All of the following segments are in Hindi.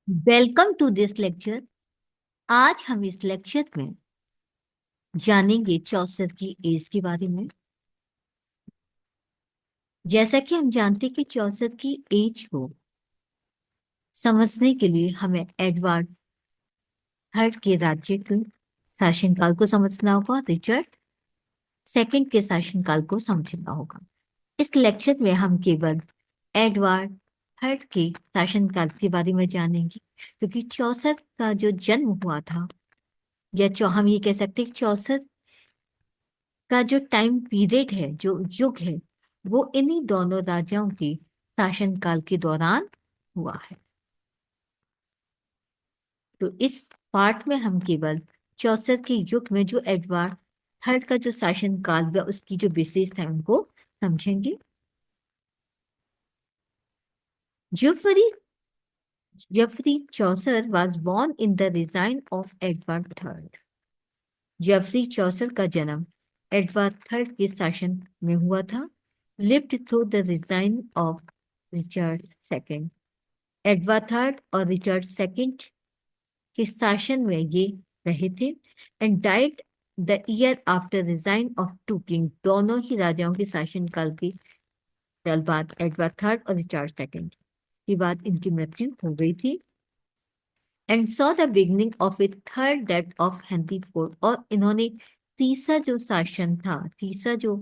Welcome to this lecture. आज हम इस लेक्चर में जानेंगे चौसर की एज के बारे में। जैसा कि हम जानते हैं कि चौसर की एज को समझने के लिए हमें एडवर्ड थर्ड के राज्य के शासनकाल को समझना होगा, रिचर्ड सेकंड के शासनकाल को समझना होगा। इस लेक्चर में हम केवल एडवर्ड थर्ड के शासनकाल के बारे में जानेंगे, क्योंकि चौसर का जो जन्म हुआ था, या हम ये कह सकते हैं चौसर का जो टाइम पीरियड है, जो युग है, वो इन्हीं दोनों राजाओं के शासनकाल के दौरान हुआ है। तो इस पार्ट में हम केवल चौसर के युग में जो एडवर्ड थर्ड का जो शासनकाल या उसकी जो विशेषता है उनको समझेंगे। Geoffrey Geoffrey Chaucer was born in the reign of Edward III। Geoffrey Chaucer का जन्म एडवर्ड थर्ड के शासन में हुआ था। Lived through the reign of Richard second. Edward third और रिचर्ड सेकंड के शासन में ये रहे थे। And died the year after reign of two king. दोनों ही राजाओं के शासनकाल के साल बाद एडवर्ड थर्ड और रिचर्ड सेकंड के बाद इनकी मृत्यु हो गई थी। And saw the beginning of A third death of Henry fourth. और इन्होंने तीसरा जो शासन था, तीसरा जो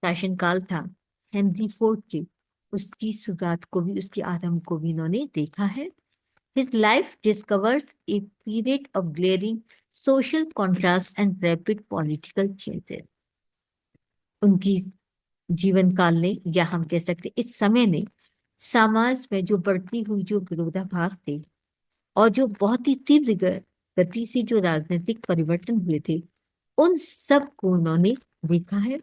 शासनकाल था हेनरी फोर्थ के, उसकी शुरुआत को भी, उसके आरंभ को भी इन्होंने देखा है। His life discovers a period of glaring social contrast and rapid political changes। उनकी जीवन काल ने, या हम कह सकते इस समय ने, समाज में जो बढ़ती हुई जो विरोधाभास थे और जो बहुत ही तीव्र गति से जो राजनीतिक परिवर्तन हुए थे, उन सब को उन्होंने देखा है।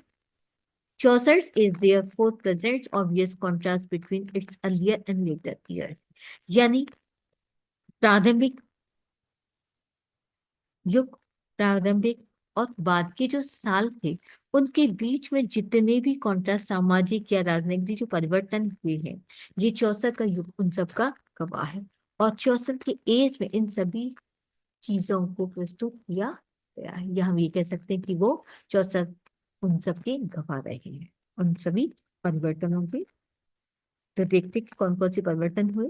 Chaucer's is therefore presents obvious contrast between its earlier and later years। यानी प्रारंभिक युग, प्रारंभिक और बाद के जो साल थे, उनके बीच में जितने भी कॉन्ट्रास्ट, सामाजिक या राजनीतिक जो परिवर्तन हुए हैं, ये चौसर का युग उन सब का गवाह है। और चौसर के एज में इन सभी चीजों को प्रस्तुत किया गया है, या हम ये कह सकते हैं कि वो चौसर उन सब के गवाह रहे हैं, उन सभी परिवर्तनों के। तो देखते हैं कि कौन कौन से परिवर्तन हुए।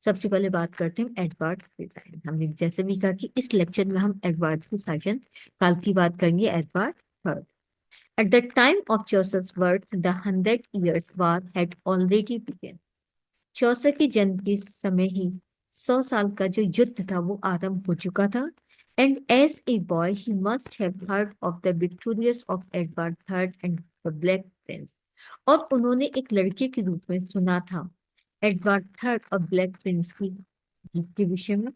सबसे पहले बात करते हैं एडवर्ड डिजाइन। हमने जैसे भी कहा कि इस लेक्चर में हम एडवर्ड के शासन काल की बात करेंगे, Edward third. At the time of Chaucer's birth the 100 years war had already begun। चौसर के जन्म के समय ही 100 साल का जो युद्ध था वो आरंभ हो चुका था। And as a boy he must have heard of the victorious of Edward third and the black prince. और उन्होंने एक लड़के के रूप में सुना था एडवर्ड थर्ड और ब्लैक प्रिंस की जीत के विषय में।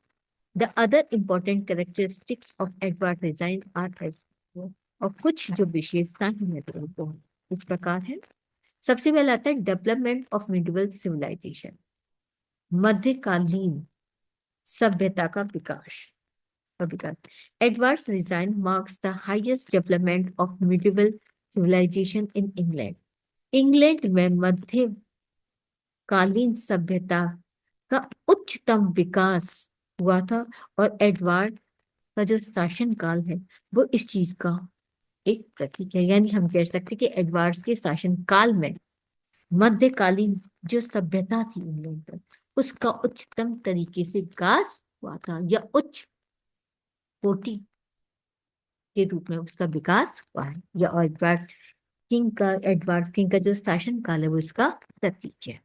The other important characteristics of Edward design are age. और कुछ जो विशेषताएं हैं तो इस प्रकार है। सबसे पहले आता है डेवलपमेंट ऑफ मिडिवल सिविलाइजेशन, मध्यकालीन सभ्यता का विकास और विकास। Edward's design marks the highest development of medieval civilization in England. England में मध्यकालीन सभ्यता का उच्चतम विकास हुआ था। और एडवर्ड का जो शासन काल है वो इस चीज का एक प्रतीक है। यानी हम कह सकते हैं कि एडवर्ड्स के शासन काल में मध्यकालीन जो सभ्यता थी इंग्लैंड पर, उसका उच्चतम तरीके से विकास हुआ था, या उच्च कोटि के रूप में उसका विकास हुआ है। या एडवर्ड किंग का जो शासन काल है वो इसका प्रतीक है।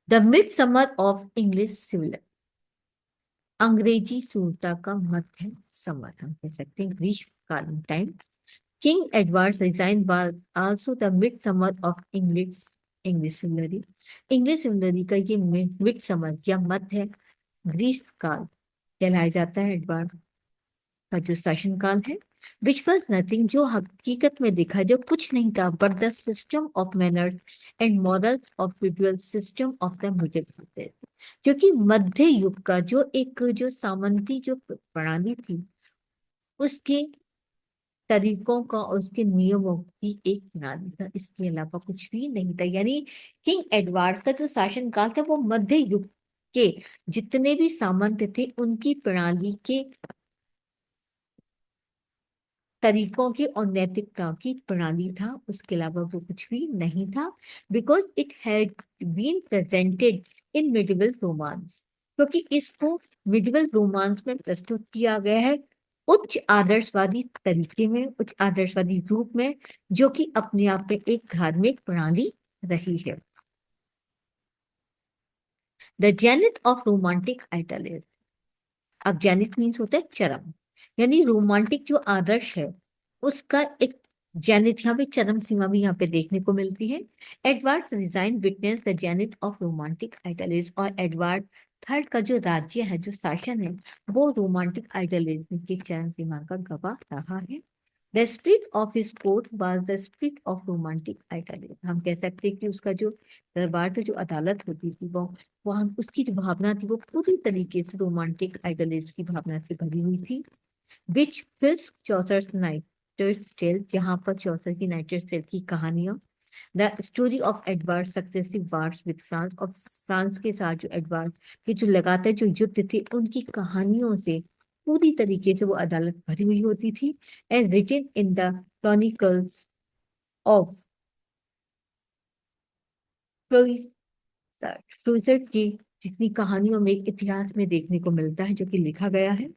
The mid summer of English civil. अंग्रेजी सूरता का मध्य समर हम कह सकते हैं, ग्रीष्मकालीन time. King Edward design was also the mid summer of English chivalry. English chivalry का ये मिड समर या मध्य ग्रीष्मकाल कहलाया जाता है एडवर्ड का जो शासन काल है। विच वॉज नथिंग, जो हकीकत में देखा जो कुछ नहीं था, but the system of manners and morals of visual system of the middle ages. क्योंकि मध्य युग का जो एक जो सामंती जो प्रणाली थी, उसके तरीकों का और उसके नियमों की एक प्रणाली था, इसके अलावा कुछ भी नहीं था। यानी किंग एडवर्ड का जो शासन काल था वो मध्य युग के जितने भी सामंत थे उनकी प्रणाली के तरीकों की और नैतिकता की प्रणाली था, उसके अलावा वो कुछ भी नहीं था। Because it had been presented in medieval romance, क्योंकि इसको मिडिवल रोमांस में प्रस्तुत किया गया है उच्च आदर्शवादी तरीके में, उच्च आदर्शवादी रूप में, जो कि अपने आप में एक धार्मिक प्रणाली रही है। The zenith of romantic idealism. अब जेनिथ मीन्स होता है चरम, यानी रोमांटिक जो आदर्श है उसका एक जेनिथ, यहाँ पे चरम सीमा भी यहाँ पे देखने को मिलती है। Edward design witness the zenith of romantic idealism, और एडवर्ड थर्ड का जो राज्य है, जो शासन है, वो रोमांटिक आइडियलिज्म की चरम सीमा का गवाह रहा है। The spirit of his court was the spirit of romantic idealism. हम कह सकते हैं कि उसका जो दरबार था, जो अदालत होती थी, वो हम उसकी जो भावना थी वो पूरी तरीके से रोमांटिक आइडियलिज्म की भावना से भरी हुई थी। विच फिल्स चौसर्स नाइटर्स टेल, जहां पर चौसर की नाइटर्स टेल की कहानियां। The story of Edward successive wars with France, और फ्रांस के साथ जो एडवर्ड के जो लगातार जो युद्ध थे उनकी कहानियों से पूरी तरीके से वो अदालत भरी हुई होती थी। As written in the chronicles of Froissart की जितनी कहानियों में एक इतिहास में देखने को मिलता है, जो कि लिखा गया है।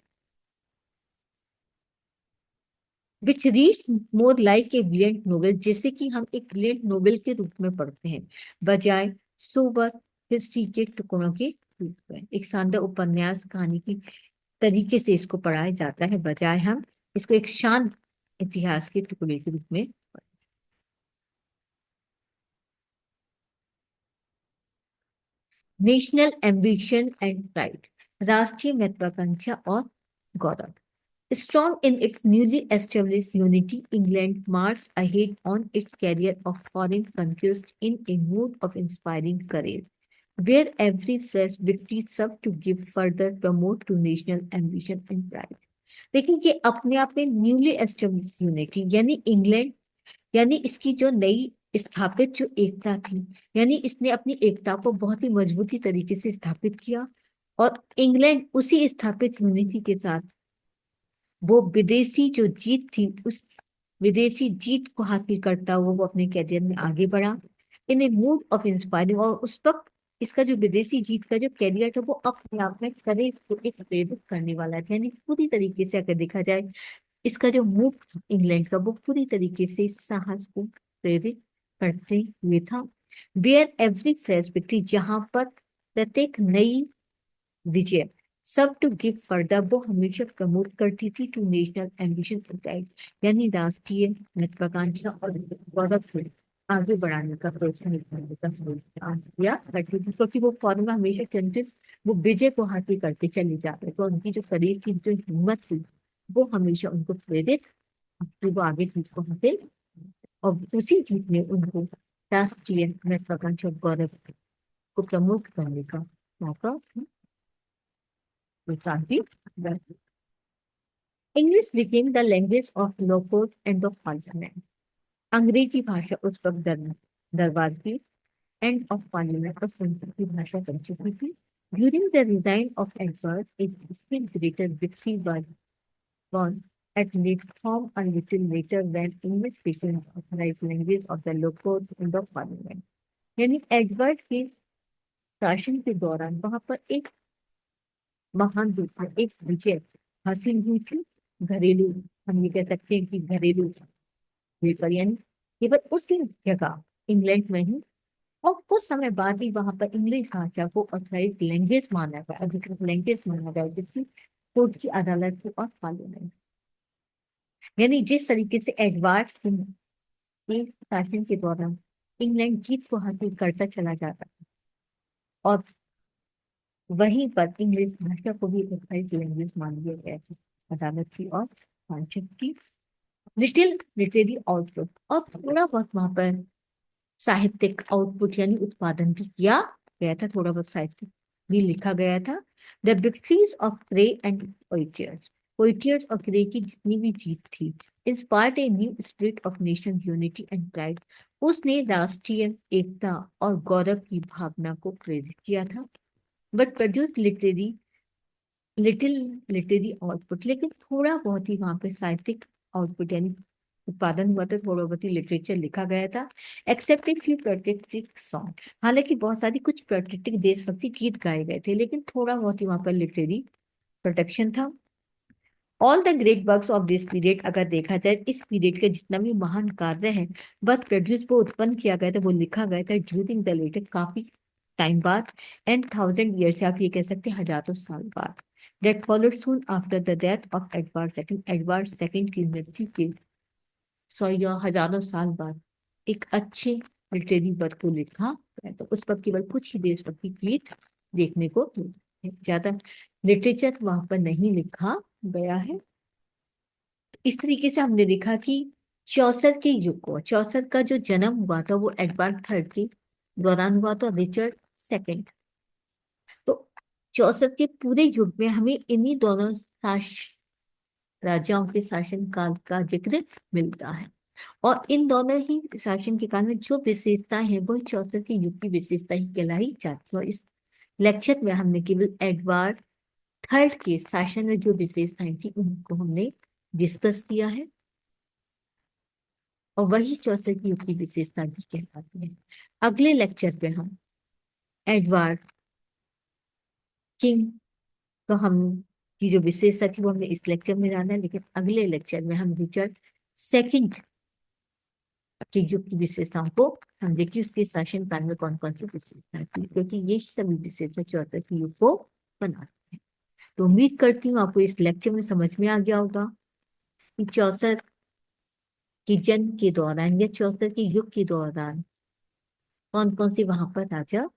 Which reads more like a brilliant novel, जैसे कि हम एक ब्रिलियंट नोवेल के रूप में पढ़ते हैं, बजाय सोबर हिस्ट्री के टुकड़ों के रूप में। एक शानदार उपन्यास कहानी की तरीके से इसको पढ़ाया जाता है, बजाय हम इसको एक शांत इतिहास के टुकड़े के रूप में। नेशनल एम्बिशन एंड प्राइड, राष्ट्रीय महत्वाकांक्षा और गौरव। Strong in its newly established unity, England marched ahead on its career of foreign conquest in a mood of inspiring courage, where every fresh victory served to give further promote to national ambition and pride. लेकिन ये अपने आप में न्यूली एस्टेब्लिश यूनिटी, यानी इंग्लैंड, यानी इसकी जो नई स्थापित जो एकता थी, यानी इसने अपनी एकता को बहुत ही मजबूती तरीके से स्थापित किया, और इंग्लैंड उसी स्थापित यूनिटी के साथ वो विदेशी जो जीत थी, उस विदेशी जीत को हासिल करता हुआ वो अपने कैरियर में आगे बढ़ा इन ए मूड ऑफ इंस्पायरिंग। और उस वक्त इसका जो विदेशी जीत का जो कैरियर था वो अपने आप में करेज को एक प्रेरित करने वाला था, यानी पूरी तरीके से अगर देखा जाए इसका जो मूड था इंग्लैंड का, वो पूरी तरीके से साहस को प्रेरित करते हुए था। वेयर एवरी फ्रेश विक्ट्री, जहां पर प्रत्येक नई विजय सब टू गिव फर्दर, वो हमेशा प्रमोट करती थी टू नेशनल एम्बिशन प्राइड, यानी राष्ट्रीय महत्वाकांक्षा और गौरव को आगे बढ़ाने का प्रोत्साहन करने का प्रयास किया करती थी, क्योंकि वो फॉरन में हमेशा कंट्रीज वो विजय को हासिल करते चले जाते, तो उनकी जो करीब की जो हिम्मत थी वो हमेशा उनको प्रेरित, फिर वो आगे जीत को हासिल, और उसी जीत ने उनको राष्ट्रीय महत्वाकांक्षा और गौरव को प्रमोट करने का मौका Transit. English became the language of locals and of parliament. अंग्रेजी भाषा उस वक्त दरबार की एंड ऑफ पार्लियामेंट और संसद की भाषा बन चुकी थी। During the reign of Edward, एक still greater victory was won at least form a little later when English became the authorized language of the locals in the parliament. यानी एडवर्ड के शासन के दौरान वहां पर एक महान दूसरा एक विजय हासिल हुई थी, घरेलू, हम ये कह सकते हैं कि घरेलू पेपर, यानी केवल उसी जगह इंग्लैंड में ही, और कुछ समय बाद ही वहां पर इंग्लिश भाषा को ऑथराइज लैंग्वेज माना गया, अधिकृत लैंग्वेज माना गया, जिसकी कोर्ट की अदालत को और पार्लियामेंट। यानी जिस तरीके से एडवर्ड के शासन के दौरान इंग्लैंड जीत को हासिल करता चला जाता है, और वहीं पर इंग्लिश भाषा को भी ऑथराइज लैंग्वेज मान लिया गया था अदालत की और सांसद की। लिटिल लिटरेरी आउटपुट, और थोड़ा बहुत वहां पर साहित्यिक आउटपुट यानी उत्पादन भी किया गया था, थोड़ा बहुत साहित्य भी लिखा गया था। The victories of Crecy and Poitiers, Poitiers और क्रे की जितनी भी जीत थी, inspired a new spirit of nation unity and pride, उसने राष्ट्रीय एकता और गौरव की भावना को प्रेरित किया था। But produce little literary output, लेकिन थोड़ा बहुत ही वहां पे साहित्यिक आउटपुट यानी उत्पादन हुआ था, थोड़ा बहुत ही लिटरेचर लिखा गया था। Except a few patriotic song, हालांकि बहुत सारी कुछ पेट्रियोटिक देशभक्ति गीत गाए गए थे, लेकिन थोड़ा बहुत ही वहां पर लिटरेरी प्रोटेक्शन था। All the great works of this period, अगर देखा जाए इस पीरियड के जितना भी महान कार्य है, बस प्रोड्यूस वो उत्पन्न किया गया था, वो लिखा गया था ड्यूरिंग द लेटर, काफी टाइम बाद, एंड 1000 ईयर से आप ये कह सकते हैं हजारों साल बाद। That followed soon after the death of Edward second की मृत्यु के 100 या हजारों साल बाद एक अच्छे लिटरेरी वर्क को लिखा गया, तो उस पर केवल कुछ ही देशभक्ति गीत देखने को मिलते हैं, ज्यादा लिटरेचर वहां पर नहीं लिखा गया है। इस तरीके से हमने देखा कि चौसर के युग को, चौसर का जो जन्म हुआ था वो एडवर्ड थर्ड के दौरान हुआ था, रिचर्ड सेकंड। तो चौसर के पूरे युग में हमें इन्हीं दोनों राजाओं के शासन काल का जिक्र मिलता है, और इन दोनों ही शासन के काल में जो विशेषताएं हैं वो चौसर के युग की विशेषता ही कहलाई जाती है। और इस लेक्चर में हमने केवल एडवर्ड थर्ड के शासन में जो विशेषताएं थी उनको हमने डिस्कस किया है, और वही चौथे की युग की विशेषता भी कहलाती है। अगले लेक्चर पे हम एडवर्ड किंग, तो हम की जो विशेषता थी वो हमने इस लेक्चर में जाना है, लेकिन अगले लेक्चर में हम रिचर्ड सेकंड के युग की विशेषताओं को समझे कि उसके शासन काल में कौन कौन सी विशेषता थी, क्योंकि ये सभी विशेषता चौथे के युग को बनाती है। तो उम्मीद करती हूँ आपको इस लेक्चर में समझ में आ गया होगा कि चौसर के जन्म के दौरान या चौसर के युग के दौरान कौन कौन सी वहां पर राजा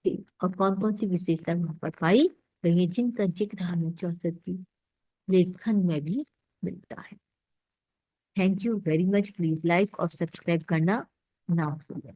थे और कौन कौन सी विशेषता वहां पर पाई गई, जिनका जिक्र हमें चौसर की लेखन में भी मिलता है। Thank you very much, please like और सब्सक्राइब करना ना भूलें।